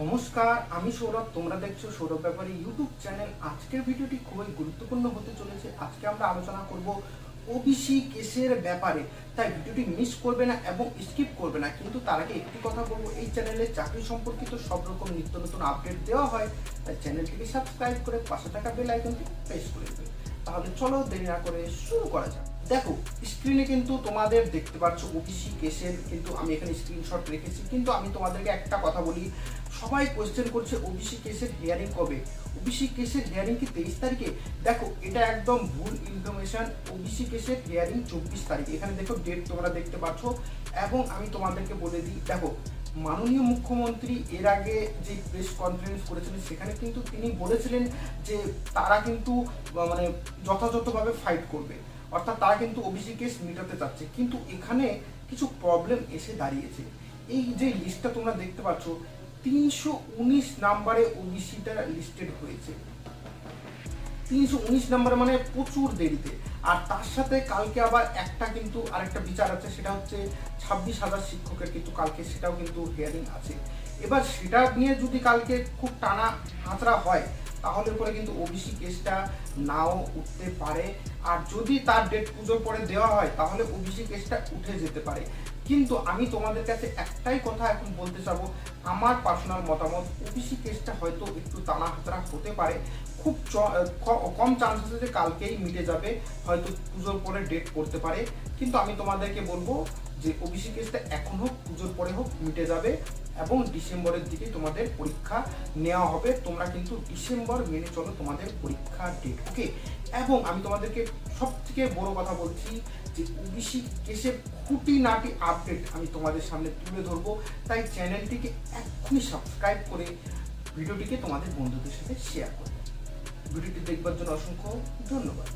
নমস্কার, আমি সৌরভ। তোমরা দেখছো সৌরভ ব্যাপারী ইউটিউব চ্যানেল। আজকের ভিডিওটি খুবই গুরুত্বপূর্ণ হতে চলেছে। আজকে আমরা আলোচনা করব ওবিসি কেসের ব্যাপারে, তাই ভিডিওটি মিস করবে না এবং স্কিপ করবে না। কিন্তু তার আগে একটি কথা বলবো, এই চ্যানেলে চাকরি সম্পর্কিত সব রকম নিত্য নতুন আপডেট দেওয়া হয়, তাই চ্যানেলটিকে সাবস্ক্রাইব করে পাশে থাকা বেল আইকনটি প্রেস করে দেবে। তাহলে চলো দেরি না করে শুরু করা যাক। দেখো, স্ক্রিনে কিন্তু তোমাদের দেখতে পাচ্ছ ওবিসি কেসের, কিন্তু আমি এখানে স্ক্রিনশট রেখেছি। কিন্তু আমি তোমাদেরকে একটা কথা বলি, সবাই কোয়েশ্চেন করছে ওবিসি কেসের হিয়ারিং কবে। ওবিসি কেসের হিয়ারিং কি 23 তারিখে? দেখো, এটা একদম ভুল ইনফরমেশন। ওবিসি কেসের হিয়ারিং 24 তারিখ। এখানে দেখো ডেট তোমরা দেখতে পাচ্ছ। এবং আমি তোমাদেরকে বলে দিই, দেখো মাননীয় মুখ্যমন্ত্রী এর আগে যে প্রেস কনফারেন্স করেছিলেন সেখানে কিন্তু তিনি বলেছিলেন যে তারা কিন্তু মানে যথাযথভাবে ফাইট করবে, অর্থাৎ তারা কিন্তু ওবিসি কেস মেটাতে চাচ্ছে। কিন্তু এখানে কিছু প্রবলেম এসে দাঁড়িয়েছে। এই যে লিস্টটা তোমরা দেখতে পাচ্ছ, 319 নাম্বারে ওবিসিটা লিস্টেড হয়েছে। 319 নাম্বার মানে প্রচুর দেরিতে। আর তার সাথে কালকে আবার একটা কিন্তু আরেকটা বিচার আছে, সেটা হচ্ছে 26,000 শিক্ষকের কিন্তু কালকে সেটাও কিন্তু হিয়ারিং আছে। এবার সেটা নিয়ে যদি কালকে খুব টানা হাতড়া হয় তাহলে পরে কিন্তু ওবিসি কেসটা নাও উঠতে পারে। আর যদি তার ডেট পুজোর পরে দেওয়া হয় তাহলে ওবিসি কেসটা উঠে যেতে পারে। কিন্তু আমি তোমাদের কাছে একটাই কথা এখন বলতে চাবো, আমার পার্সোনাল মতামত, ওবিসি কেসটা হয়তো একটু টানা হাতড়া হতে পারে। খুব কম চান্স আছে যে কালকেই মিটে যাবে, হয়তো পুজোর পরে ডেট করতে পারে। কিন্তু আমি তোমাদেরকে বলবো যে ওবিসি কেসটা এখন হোক, পুজোর পরে হোক, মিটে যাবে এবং ডিসেম্বরের দিকে তোমাদের পরীক্ষা নেওয়া হবে। তোমরা কিন্তু ডিসেম্বর মেনে চলো তোমাদের পরীক্ষার ডেট, ওকে? এবং আমি তোমাদেরকে সব থেকে বড় কথা বলছি যে ওবিসি কেসের খুঁটিনাটি আপডেট আমি তোমাদের সামনে তুলে ধরবো। তাই চ্যানেলটিকে এক্ষুনি সাবস্ক্রাইব করে ভিডিওটিকে তোমাদের বন্ধুদের সাথে শেয়ার করবে। ভিডিওটি দেখবার জন্য অসংখ্য ধন্যবাদ।